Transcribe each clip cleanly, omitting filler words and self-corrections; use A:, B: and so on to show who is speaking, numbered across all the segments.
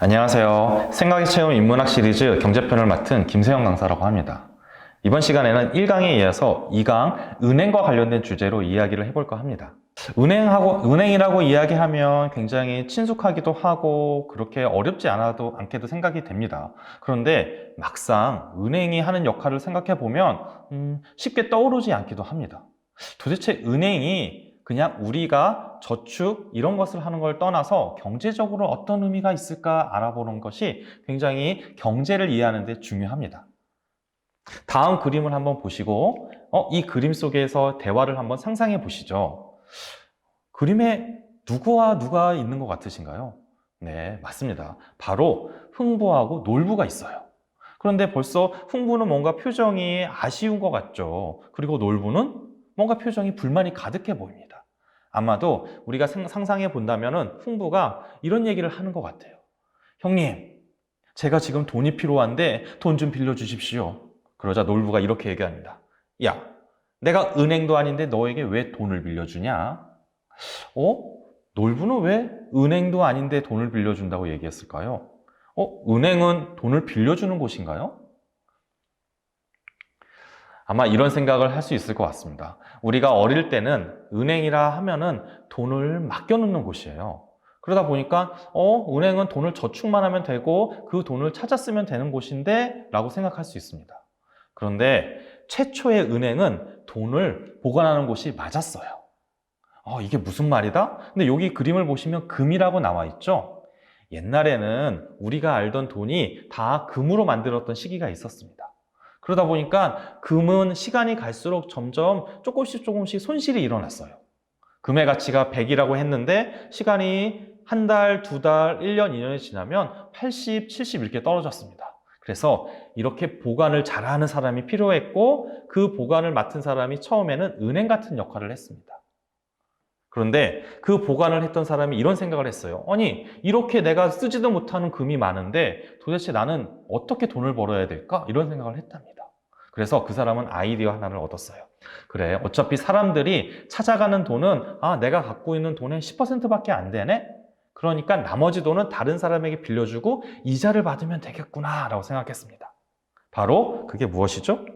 A: 안녕하세요. 생각의 체험 인문학 시리즈 경제편을 맡은 김세영 강사라고 합니다. 이번 시간에는 1강에 이어서 2강 은행과 관련된 주제로 이야기를 해볼까 합니다. 은행이라고 이야기하면 굉장히 친숙하기도 하고 그렇게 어렵지 않게도 생각이 됩니다. 그런데 막상 은행이 하는 역할을 생각해 보면 쉽게 떠오르지 않기도 합니다. 도대체 은행이 그냥 우리가 저축 이런 것을 하는 걸 떠나서 경제적으로 어떤 의미가 있을까 알아보는 것이 굉장히 경제를 이해하는 데 중요합니다. 다음 그림을 한번 보시고 이 그림 속에서 대화를 한번 상상해 보시죠. 그림에 누구와 누가 있는 것 같으신가요? 네, 맞습니다. 바로 흥부하고 놀부가 있어요. 그런데 벌써 흥부는 뭔가 표정이 아쉬운 것 같죠. 그리고 놀부는 뭔가 표정이 불만이 가득해 보입니다. 아마도 우리가 상상해 본다면 흥부가 이런 얘기를 하는 것 같아요. 형님, 제가 지금 돈이 필요한데 돈 좀 빌려주십시오. 그러자 놀부가 이렇게 얘기합니다. 야, 내가 은행도 아닌데 너에게 왜 돈을 빌려주냐? 놀부는 왜 은행도 아닌데 돈을 빌려준다고 얘기했을까요? 은행은 돈을 빌려주는 곳인가요? 아마 이런 생각을 할 수 있을 것 같습니다. 우리가 어릴 때는 은행이라 하면은 돈을 맡겨놓는 곳이에요. 그러다 보니까 은행은 돈을 저축만 하면 되고 그 돈을 찾아 쓰면 되는 곳인데 라고 생각할 수 있습니다. 그런데 최초의 은행은 돈을 보관하는 곳이 맞았어요. 이게 무슨 말이다? 근데 여기 그림을 보시면 금이라고 나와 있죠? 옛날에는 우리가 알던 돈이 다 금으로 만들었던 시기가 있었습니다. 그러다 보니까 금은 시간이 갈수록 점점 조금씩 손실이 일어났어요. 금의 가치가 100이라고 했는데 시간이 한 달, 두 달, 1년, 2년이 지나면 80, 70 이렇게 떨어졌습니다. 그래서 이렇게 보관을 잘하는 사람이 필요했고 그 보관을 맡은 사람이 처음에는 은행 같은 역할을 했습니다. 그런데 그 보관을 했던 사람이 이런 생각을 했어요. 아니, 이렇게 내가 쓰지도 못하는 금이 많은데 도대체 나는 어떻게 돈을 벌어야 될까? 이런 생각을 했답니다. 그래서 그 사람은 아이디어 하나를 얻었어요. 그래, 어차피 사람들이 찾아가는 돈은 내가 갖고 있는 돈의 10%밖에 안 되네? 그러니까 나머지 돈은 다른 사람에게 빌려주고 이자를 받으면 되겠구나 라고 생각했습니다. 바로 그게 무엇이죠?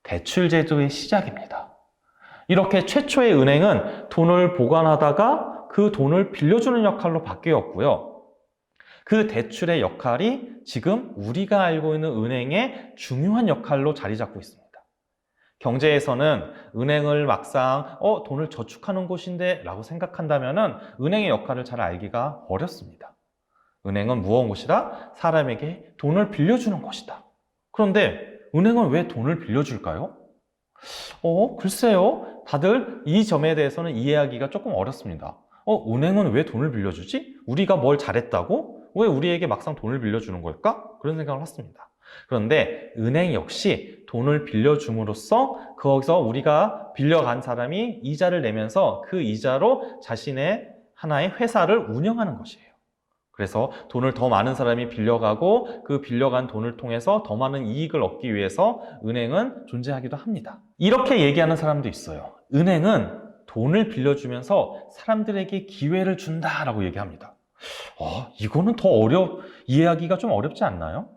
A: 대출 제도의 시작입니다. 이렇게 최초의 은행은 돈을 보관하다가 그 돈을 빌려주는 역할로 바뀌었고요. 그 대출의 역할이 지금 우리가 알고 있는 은행의 중요한 역할로 자리 잡고 있습니다. 경제에서는 은행을 막상 돈을 저축하는 곳인데 라고 생각한다면 은행의 역할을 잘 알기가 어렵습니다. 은행은 무엇 곳이다? 사람에게 돈을 빌려주는 곳이다. 그런데 은행은 왜 돈을 빌려줄까요? 글쎄요. 다들 이 점에 대해서는 이해하기가 조금 어렵습니다. 은행은 왜 돈을 빌려주지? 우리가 뭘 잘했다고? 왜 우리에게 막상 돈을 빌려주는 걸까? 그런 생각을 했습니다. 그런데 은행 역시 돈을 빌려줌으로써 거기서 우리가 빌려간 사람이 이자를 내면서 그 이자로 자신의 하나의 회사를 운영하는 것이에요. 그래서 돈을 더 많은 사람이 빌려가고 그 빌려간 돈을 통해서 더 많은 이익을 얻기 위해서 은행은 존재하기도 합니다. 이렇게 얘기하는 사람도 있어요. 은행은 돈을 빌려주면서 사람들에게 기회를 준다라고 얘기합니다. 이거는 이해하기가 좀 어렵지 않나요?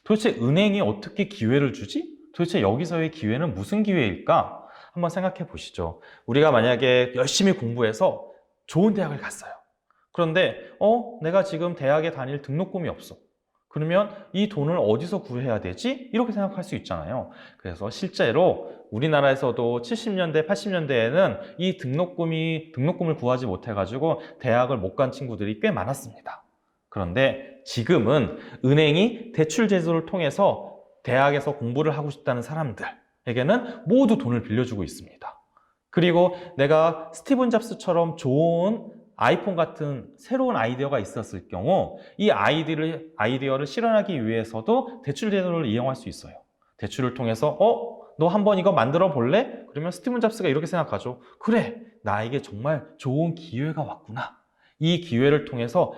A: 도대체 은행이 어떻게 기회를 주지? 도대체 여기서의 기회는 무슨 기회일까? 한번 생각해 보시죠. 우리가 만약에 열심히 공부해서 좋은 대학을 갔어요. 그런데 내가 지금 대학에 다닐 등록금이 없어. 그러면 이 돈을 어디서 구해야 되지? 이렇게 생각할 수 있잖아요. 그래서 실제로 우리나라에서도 70년대, 80년대에는 이 등록금을 구하지 못해가지고 대학을 못 간 친구들이 꽤 많았습니다. 그런데 지금은 은행이 대출 제도를 통해서 대학에서 공부를 하고 싶다는 사람들에게는 모두 돈을 빌려주고 있습니다. 그리고 내가 스티븐 잡스처럼 좋은 아이폰 같은 새로운 아이디어가 있었을 경우 이 아이디어를 실현하기 위해서도 대출 제도를 이용할 수 있어요. 대출을 통해서 너 한번 이거 만들어 볼래? 그러면 스티븐 잡스가 이렇게 생각하죠. 그래, 나에게 정말 좋은 기회가 왔구나. 이 기회를 통해서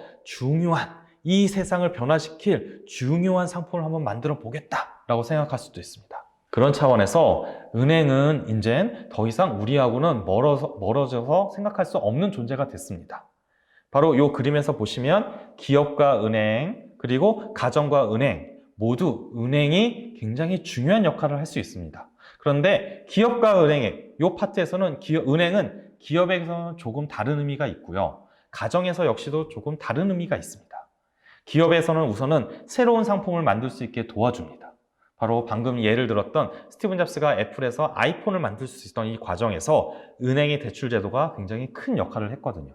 A: 이 세상을 변화시킬 중요한 상품을 한번 만들어 보겠다라고 생각할 수도 있습니다. 그런 차원에서 은행은 이젠 더 이상 우리하고는 멀어져서 생각할 수 없는 존재가 됐습니다. 바로 이 그림에서 보시면 기업과 은행, 그리고 가정과 은행, 모두 은행이 굉장히 중요한 역할을 할 수 있습니다. 그런데 기업과 은행의 이 파트에서는 은행은 기업에서는 조금 다른 의미가 있고요. 가정에서 역시도 조금 다른 의미가 있습니다. 기업에서는 우선은 새로운 상품을 만들 수 있게 도와줍니다. 바로 방금 예를 들었던 스티븐 잡스가 애플에서 아이폰을 만들 수 있던 이 과정에서 은행의 대출 제도가 굉장히 큰 역할을 했거든요.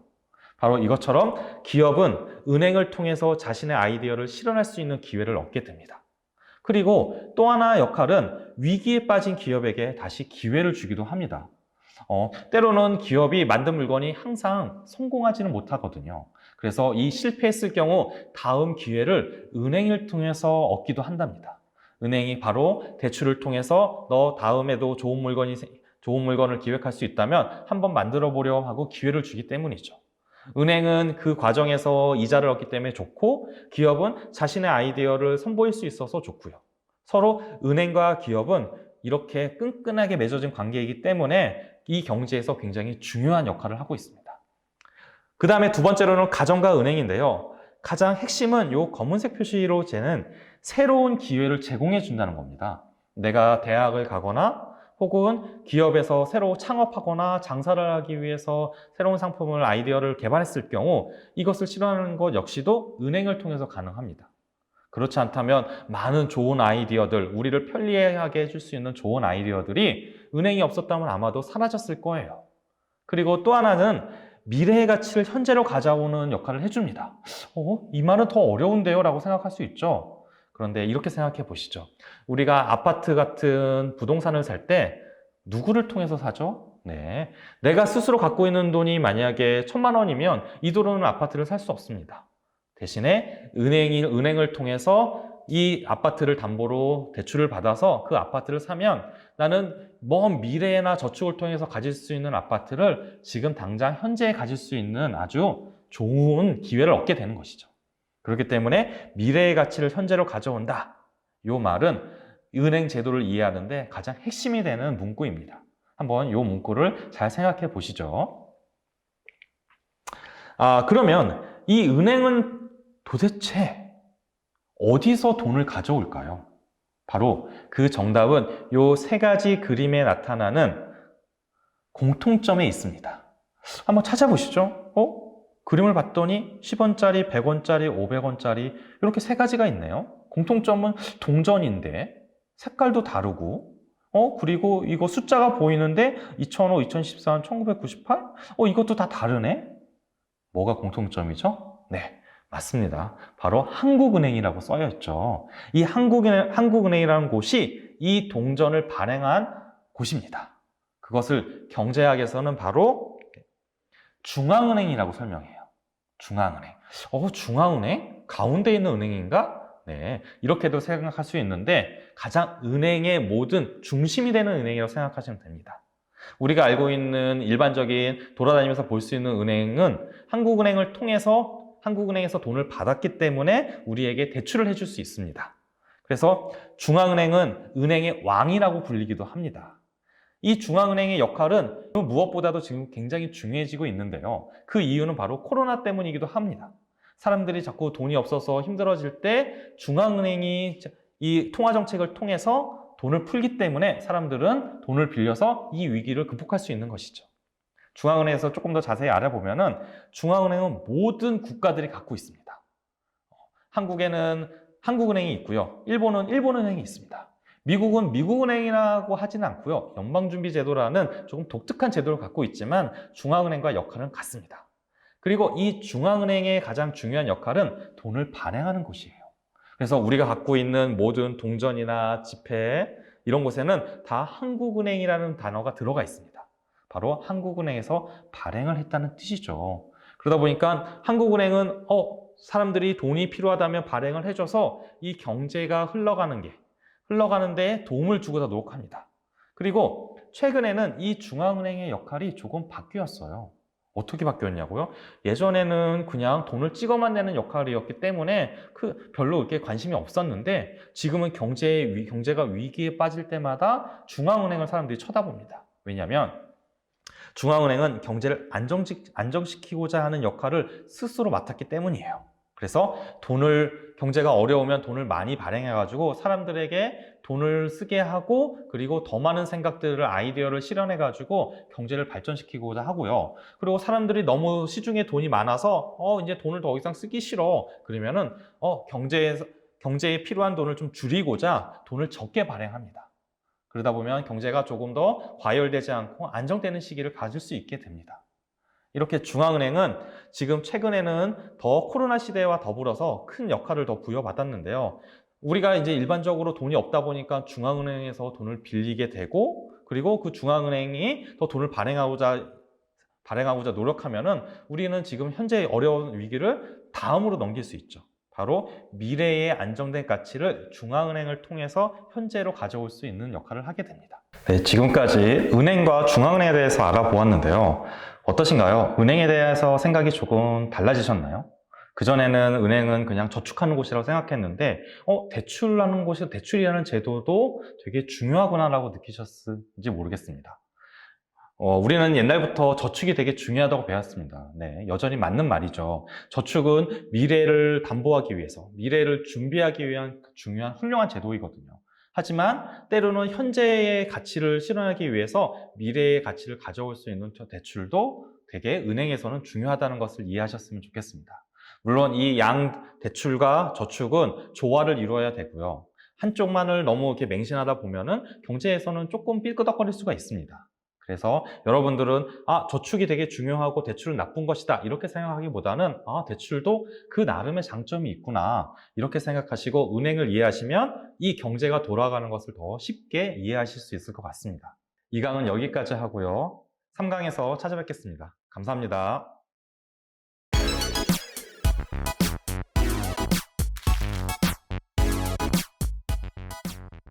A: 바로 이것처럼 기업은 은행을 통해서 자신의 아이디어를 실현할 수 있는 기회를 얻게 됩니다. 그리고 또 하나 역할은 위기에 빠진 기업에게 다시 기회를 주기도 합니다. 때로는 기업이 만든 물건이 항상 성공하지는 못하거든요. 그래서 이 실패했을 경우 다음 기회를 은행을 통해서 얻기도 한답니다. 은행이 바로 대출을 통해서 너 다음에도 좋은 물건을 기획할 수 있다면 한번 만들어 보려 하고 기회를 주기 때문이죠. 은행은 그 과정에서 이자를 얻기 때문에 좋고 기업은 자신의 아이디어를 선보일 수 있어서 좋고요. 서로 은행과 기업은 이렇게 끈끈하게 맺어진 관계이기 때문에 이 경제에서 굉장히 중요한 역할을 하고 있습니다. 그 다음에 두 번째로는 가정과 은행인데요. 가장 핵심은 이 검은색 표시로 재는 새로운 기회를 제공해 준다는 겁니다. 내가 대학을 가거나 혹은 기업에서 새로 창업하거나 장사를 하기 위해서 새로운 상품을 아이디어를 개발했을 경우 이것을 실현하는 것 역시도 은행을 통해서 가능합니다. 그렇지 않다면 많은 좋은 아이디어들, 우리를 편리하게 해줄 수 있는 좋은 아이디어들이 은행이 없었다면 아마도 사라졌을 거예요. 그리고 또 하나는 미래의 가치를 현재로 가져오는 역할을 해줍니다. 이 말은 더 어려운데요? 라고 생각할 수 있죠. 그런데 이렇게 생각해 보시죠. 우리가 아파트 같은 부동산을 살 때 누구를 통해서 사죠? 네, 내가 스스로 갖고 있는 돈이 만약에 1,000만 원이면 이 돈으로는 아파트를 살 수 없습니다. 대신에 은행을 통해서 이 아파트를 담보로 대출을 받아서 그 아파트를 사면 나는 먼 미래나 저축을 통해서 가질 수 있는 아파트를 지금 당장 현재에 가질 수 있는 아주 좋은 기회를 얻게 되는 것이죠. 그렇기 때문에 미래의 가치를 현재로 가져온다. 이 말은 은행 제도를 이해하는데 가장 핵심이 되는 문구입니다. 한번 이 문구를 잘 생각해 보시죠. 그러면 이 은행은 도대체 어디서 돈을 가져올까요? 바로 그 정답은 이 세 가지 그림에 나타나는 공통점에 있습니다. 한번 찾아보시죠. 그림을 봤더니 10원짜리, 100원짜리, 500원짜리 이렇게 세 가지가 있네요. 공통점은 동전인데 색깔도 다르고 그리고 이거 숫자가 보이는데 2005, 2014, 1998? 이것도 다 다르네? 뭐가 공통점이죠? 네, 맞습니다. 바로 한국은행이라고 써여 있죠. 이 한국은행이라는 곳이 이 동전을 발행한 곳입니다. 그것을 경제학에서는 바로 중앙은행이라고 설명해요. 중앙은행. 중앙은행? 가운데 있는 은행인가? 네, 이렇게도 생각할 수 있는데 가장 은행의 모든 중심이 되는 은행이라고 생각하시면 됩니다. 우리가 알고 있는 일반적인 돌아다니면서 볼 수 있는 은행은 한국은행을 통해서 한국은행에서 돈을 받았기 때문에 우리에게 대출을 해줄 수 있습니다. 그래서 중앙은행은 은행의 왕이라고 불리기도 합니다. 이 중앙은행의 역할은 무엇보다도 지금 굉장히 중요해지고 있는데요. 그 이유는 바로 코로나 때문이기도 합니다. 사람들이 자꾸 돈이 없어서 힘들어질 때 중앙은행이 이 통화정책을 통해서 돈을 풀기 때문에 사람들은 돈을 빌려서 이 위기를 극복할 수 있는 것이죠. 중앙은행에서 조금 더 자세히 알아보면은 중앙은행은 모든 국가들이 갖고 있습니다. 한국에는 한국은행이 있고요. 일본은 일본은행이 있습니다. 미국은 미국은행이라고 하지는 않고요. 연방준비제도라는 조금 독특한 제도를 갖고 있지만 중앙은행과 역할은 같습니다. 그리고 이 중앙은행의 가장 중요한 역할은 돈을 발행하는 곳이에요. 그래서 우리가 갖고 있는 모든 동전이나 지폐 이런 곳에는 다 한국은행이라는 단어가 들어가 있습니다. 바로 한국은행에서 발행을 했다는 뜻이죠. 그러다 보니까 한국은행은 사람들이 돈이 필요하다면 발행을 해줘서 이 경제가 흘러가는데 도움을 주고자 노력합니다. 그리고 최근에는 이 중앙은행의 역할이 조금 바뀌었어요. 어떻게 바뀌었냐고요? 예전에는 그냥 돈을 찍어만 내는 역할이었기 때문에 별로 이렇게 관심이 없었는데 지금은 경제가 위기에 빠질 때마다 중앙은행을 사람들이 쳐다봅니다. 왜냐하면 중앙은행은 경제를 안정시키고자 하는 역할을 스스로 맡았기 때문이에요. 그래서 경제가 어려우면 돈을 많이 발행해가지고 사람들에게 돈을 쓰게 하고, 그리고 더 많은 아이디어를 실현해가지고 경제를 발전시키고자 하고요. 그리고 사람들이 너무 시중에 돈이 많아서 이제 돈을 더 이상 쓰기 싫어. 그러면은 경제에 필요한 돈을 좀 줄이고자 돈을 적게 발행합니다. 그러다 보면 경제가 조금 더 과열되지 않고 안정되는 시기를 가질 수 있게 됩니다. 이렇게 중앙은행은 지금 최근에는 더 코로나 시대와 더불어서 큰 역할을 더 부여받았는데요. 우리가 이제 일반적으로 돈이 없다 보니까 중앙은행에서 돈을 빌리게 되고, 그리고 그 중앙은행이 더 돈을 발행하고자 노력하면은 우리는 지금 현재 어려운 위기를 다음으로 넘길 수 있죠. 바로 미래의 안정된 가치를 중앙은행을 통해서 현재로 가져올 수 있는 역할을 하게 됩니다. 네, 지금까지 은행과 중앙은행에 대해서 알아보았는데요. 어떠신가요? 은행에 대해서 생각이 조금 달라지셨나요? 그전에는 은행은 그냥 저축하는 곳이라고 생각했는데, 대출이라는 제도도 되게 중요하구나라고 느끼셨을지 모르겠습니다. 우리는 옛날부터 저축이 되게 중요하다고 배웠습니다. 네, 여전히 맞는 말이죠. 저축은 미래를 담보하기 위해서, 미래를 준비하기 위한 중요한 훌륭한 제도이거든요. 하지만 때로는 현재의 가치를 실현하기 위해서 미래의 가치를 가져올 수 있는 저 대출도 되게 은행에서는 중요하다는 것을 이해하셨으면 좋겠습니다. 물론 이 대출과 저축은 조화를 이루어야 되고요. 한쪽만을 너무 이렇게 맹신하다 보면은 경제에서는 조금 삐끄덕거릴 수가 있습니다. 그래서 여러분들은 저축이 되게 중요하고 대출은 나쁜 것이다 이렇게 생각하기보다는 대출도 그 나름의 장점이 있구나 이렇게 생각하시고 은행을 이해하시면 이 경제가 돌아가는 것을 더 쉽게 이해하실 수 있을 것 같습니다. 2강은 여기까지 하고요. 3강에서 찾아뵙겠습니다. 감사합니다.